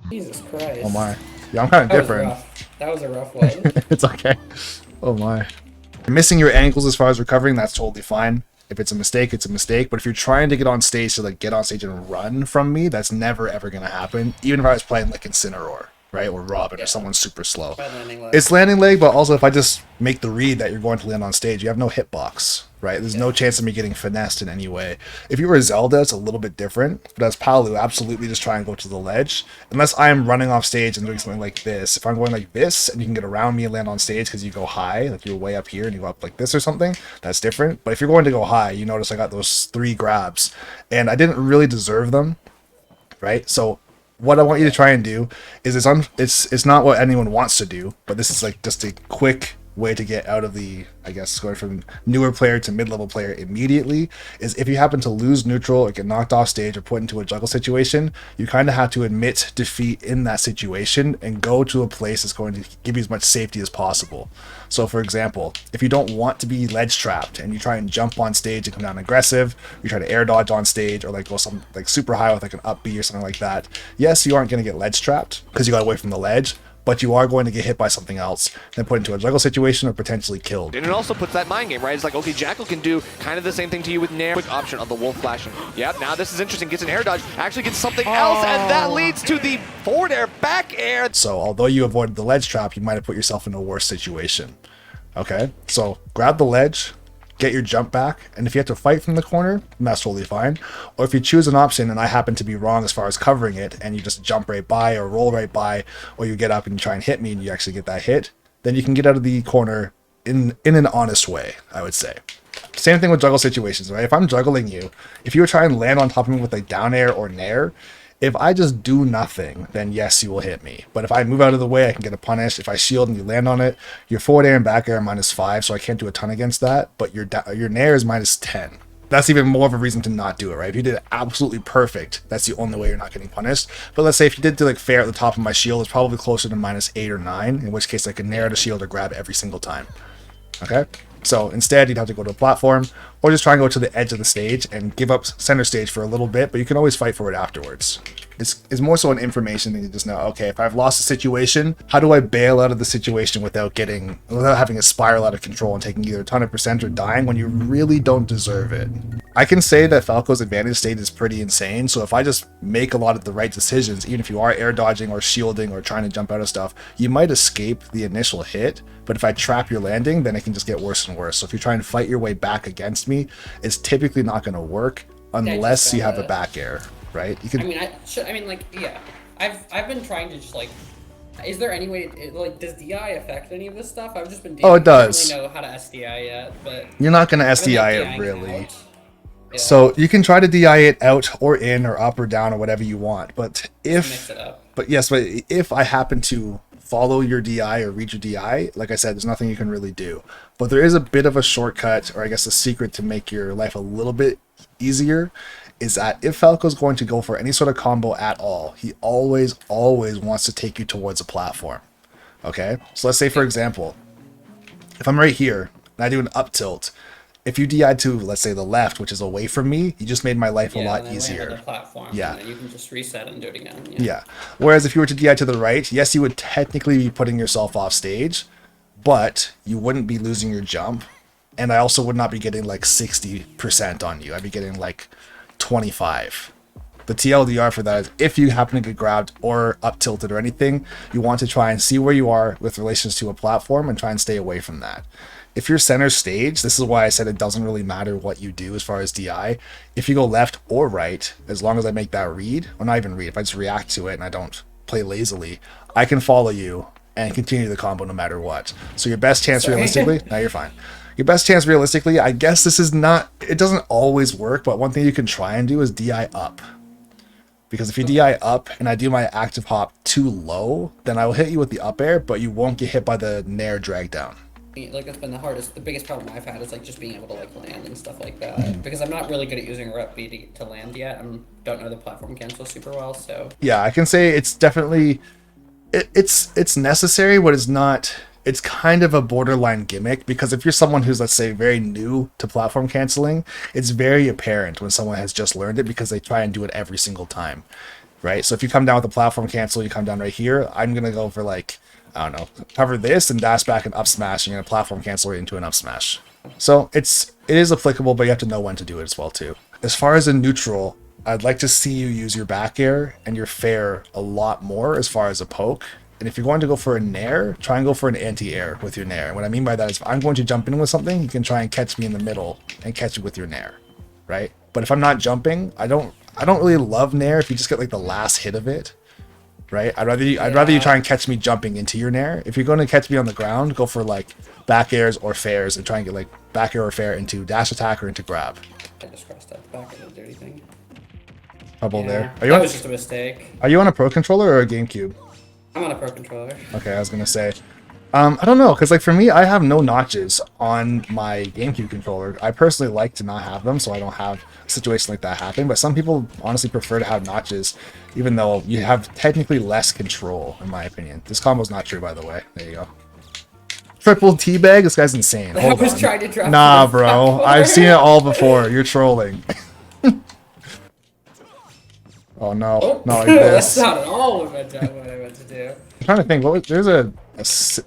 Jesus Christ. Oh my. Yeah, I'm kind of That was different. rough. That was a rough one. It's okay. Oh my. Missing your ankles as far as recovering, that's totally fine. If it's a mistake, it's a mistake. But if you're trying to get on stage to like get on stage and run from me, that's never ever gonna happen. Even if I was playing like Incineroar, right, or Robin, or someone super slow. It's landing leg, but also if I just make the read that you're going to land on stage, you have no hitbox, right? There's no chance of me getting finessed in any way. If you were Zelda, it's a little bit different. But as Palu, absolutely just try and go to the ledge. Unless I am running off stage and doing something like this. If I'm going like this and you can get around me and land on stage because you go high, like you're way up here and you go up like this or something, that's different. But if you're going to go high, you notice I got those 3 grabs. And I didn't really deserve them, right? So what I want you to try and do is it's not what anyone wants to do, but this is like just a quick way to get out of the, I guess, going from newer player to mid-level player immediately, is if you happen to lose neutral or get knocked off stage or put into a juggle situation, you kind of have to admit defeat in that situation and go to a place that's going to give you as much safety as possible. So for example, if you don't want to be ledge trapped and you try and jump on stage and come down aggressive, you try to air dodge on stage or like go some like super high with like an up B or something like that, yes, you aren't going to get ledge trapped because you got away from the ledge, but you are going to get hit by something else, then put into a juggle situation or potentially killed. And it also puts that mind game, right? It's like, okay, Jackal can do kind of the same thing to you with Nair. Quick option on the Wolf flashing. Yep, now this is interesting. Gets an air dodge, actually gets something else, and that leads to the forward air, back air. So although you avoided the ledge trap, you might have put yourself in a worse situation. Okay, so grab the ledge, get your jump back, and if you have to fight from the corner, that's totally fine. Or if you choose an option and I happen to be wrong as far as covering it, and you just jump right by or roll right by, or you get up and you try and hit me and you actually get that hit, then you can get out of the corner in an honest way, I would say. Same thing with juggle situations, right? If I'm juggling you, if you were trying to land on top of me with like down air or nair, if I just do nothing, then yes, you will hit me. But if I move out of the way, I can get a punish. If I shield and you land on it, your forward air and back air are -5, so I can't do a ton against that. But your nair is -10. That's even more of a reason to not do it, right? If you did it absolutely perfect, that's the only way you're not getting punished. But let's say if you did do like fair at the top of my shield, it's probably closer to -8 or 9, in which case I can nair the shield or grab every single time. Okay? So instead, you'd have to go to a platform or just try and go to the edge of the stage and give up center stage for a little bit, but you can always fight for it afterwards. It's more so an information thing to just know, okay, if I've lost a situation, how do I bail out of the situation without having a spiral out of control and taking either a ton of percent or dying when you really don't deserve it? I can say that Falco's advantage state is pretty insane, so if I just make a lot of the right decisions, even if you are air dodging or shielding or trying to jump out of stuff, you might escape the initial hit, but if I trap your landing, then it can just get worse and worse. So if you're trying to fight your way back against me, it's typically not going to work unless you have a back air, right? You can. I've been trying to just like. Is there any way? Does DI affect any of this stuff? I've just been. Oh, it does. I don't really know how to SDI yet, but you're not going to SDI it really. Yeah. So you can try to DI it out or in or up or down or whatever you want, but mix it up. But if I happen to follow your DI or read your DI, like I said, there's nothing you can really do. But there is a bit of a shortcut, or I guess a secret to make your life a little bit easier, is that if Falco's going to go for any sort of combo at all, he always wants to take you towards a platform. Okay? So let's say, for example, if I'm right here and I do an up tilt, if you DI to, let's say, the left, which is away from me, you just made my life a lot easier. Platform, yeah. And then you can just reset and do it again. Yeah. Whereas if you were to DI to the right, yes, you would technically be putting yourself off stage, but you wouldn't be losing your jump. And I also would not be getting like 60% on you. I'd be getting like 25. The TLDR for that is if you happen to get grabbed or up tilted or anything, you want to try and see where you are with relations to a platform and try and stay away from that. If you're center stage, this is why I said it doesn't really matter what you do as far as DI. If you go left or right, as long as I make that read, or not even read, if I just react to it and I don't play lazily, I can follow you and continue the combo no matter what. So your best chance realistically, no, you're fine. Your best chance realistically, I guess this is not, it doesn't always work, but one thing you can try and do is DI up. Because if you DI up and I do my active hop too low, then I will hit you with the up air, but you won't get hit by the nair drag down. Like, it's been the biggest problem I've had is like just being able to like land and stuff like that, because I'm not really good at using rep B to land yet. I don't know the platform cancel super well, so yeah, I can say it's definitely it's necessary, but it's kind of a borderline gimmick, because if you're someone who's, let's say, very new to platform canceling, it's very apparent when someone has just learned it because they try and do it every single time. right? So if you come down with a platform cancel, you come down right here. I'm gonna go for like, I don't know, cover this and dash back and up smash, and you're gonna platform cancel right into an up smash. So it is applicable, but you have to know when to do it as well too. As far as a neutral, I'd like to see you use your back air and your fair a lot more as far as a poke. And if you're going to go for a nair, try and go for an anti-air with your nair. And what I mean by that is if I'm going to jump in with something, you can try and catch me in the middle and catch it with your nair, right? But if I'm not jumping, I don't really love nair if you just get like the last hit of it, right? I'd rather you try and catch me jumping into your nair. If you're going to catch me on the ground, go for like back airs or fairs and try and get like back air or fair into dash attack or into grab. I just crossed that back and didn't do anything. Trouble there. That was just a mistake. Are you on a Pro Controller or a GameCube? I'm on a Pro Controller. Okay, I was gonna say, I don't know, because like for me, I have no notches on my GameCube controller. I personally like to not have them, so I don't have a situation like that happen. But some people honestly prefer to have notches, even though you have technically less control, in my opinion. This combo's not true, by the way. There you go. Triple teabag? This guy's insane. Hold I was on. trying to drop Nah, bro. I've seen it all before. You're trolling. Oh no, Oh, not like that's this. not at all what I meant to do. I'm trying to think. There's a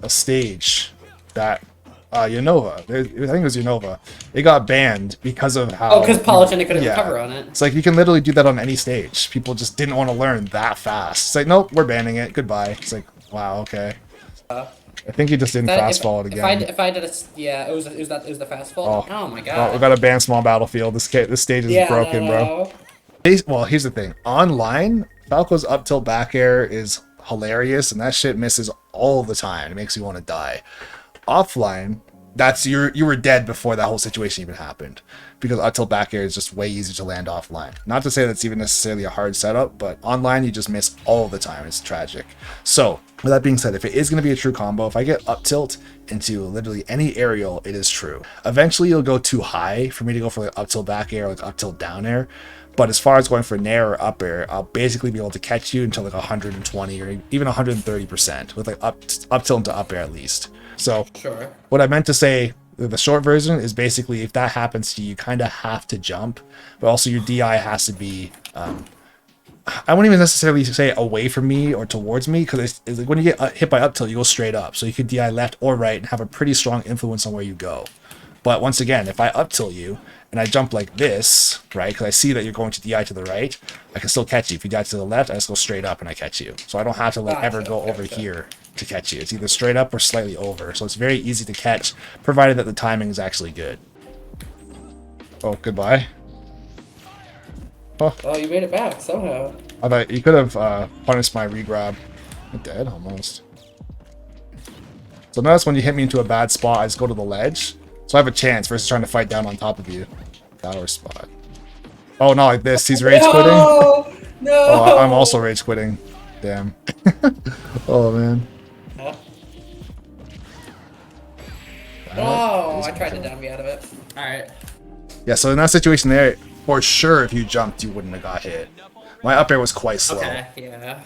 stage that Unova. I think it was Unova. It got banned because of how. Oh, because Polytechnic couldn't yeah. recover on it. It's like you can literally do that on any stage. People just didn't want to learn that fast. It's like, nope, we're banning it. Goodbye. It's like, wow, okay. I think he just didn't fast fall it again. If I did yeah, it was the fast fall. Oh my god. Oh, we got a ban small battlefield. This stage is broken, bro. Well, here's the thing. Online, Falco's up tilt back air is hilarious, and that shit misses all the time. It makes you want to die. Offline, you were dead before that whole situation even happened, because up tilt back air is just way easier to land offline. Not to say that's even necessarily a hard setup, but online you just miss all the time. It's tragic. So with that being said, if it is going to be a true combo, if I get up tilt into literally any aerial, it is true. Eventually you'll go too high for me to go for like up tilt back air, like up tilt down air. But as far as going for nair or up air, I'll basically be able to catch you until like 120 or even 130% with like up tilt into up air at least. So sure. What I meant to say, the short version is basically if that happens to you, you kind of have to jump, but also your DI has to be, I wouldn't even necessarily say away from me or towards me, because it's like when you get hit by up tilt, you go straight up. So you could DI left or right and have a pretty strong influence on where you go. But once again, if I up tilt you and I jump like this, right, because I see that you're going to DI to the right, I can still catch you. If you DI to the left, I just go straight up and I catch you. So I don't have to ever go over here to catch you. It's either straight up or slightly over. So it's very easy to catch, provided that the timing is actually good. Oh, goodbye. Oh, you made it back somehow. I thought you could have punished my regrab. I'm dead, almost. So notice when you hit me into a bad spot, I just go to the ledge. So I have a chance versus trying to fight down on top of you. Tower spot. Oh, not like this. He's rage quitting. No! Oh, I'm also rage quitting. Damn. Oh, man. Huh? Oh, I tried to down me out of it. Alright. Yeah, so in that situation there, for sure, if you jumped, you wouldn't have got hit. My up air was quite slow. Okay, yeah.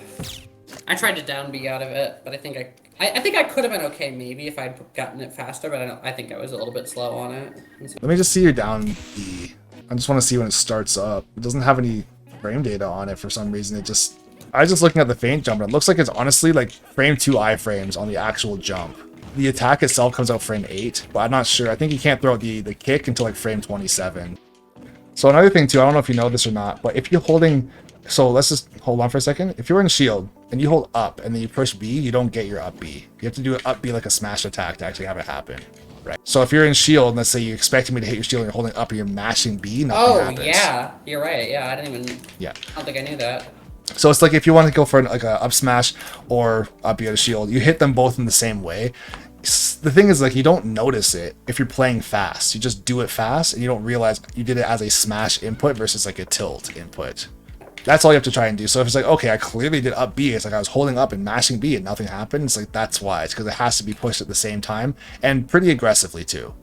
I tried to down B out of it, but I think I could have been okay maybe if I'd gotten it faster, but I think I was a little bit slow on it. Let me just see your down B. I just want to see when it starts up. It doesn't have any frame data on it for some reason. I was just looking at the feint jump, and it looks like it's honestly like frame 2 iframes on the actual jump. The attack itself comes out frame 8, but I'm not sure. I think you can't throw out the kick until like frame 27. So another thing too, I don't know if you know this or not, but if you're holding, so let's just hold on for a second. If you're in shield and you hold up and then you push B, you don't get your up B. You have to do it up B like a smash attack to actually have it happen. Right. So if you're in shield, and let's say you're expecting me to hit your shield and you're holding up and you're mashing B, nothing happens. Yeah, you're right. Yeah, I didn't even. Yeah. I don't think I knew that. So it's like if you want to go for like a up smash or up B at a shield, you hit them both in the same way. The thing is, like, you don't notice it if you're playing fast. You just do it fast and you don't realize you did it as a smash input versus like a tilt input. That's all you have to try and do. So if it's like, okay, I clearly did up B, it's like I was holding up and mashing B and nothing happened. It's like, that's why. It's because it has to be pushed at the same time and pretty aggressively too.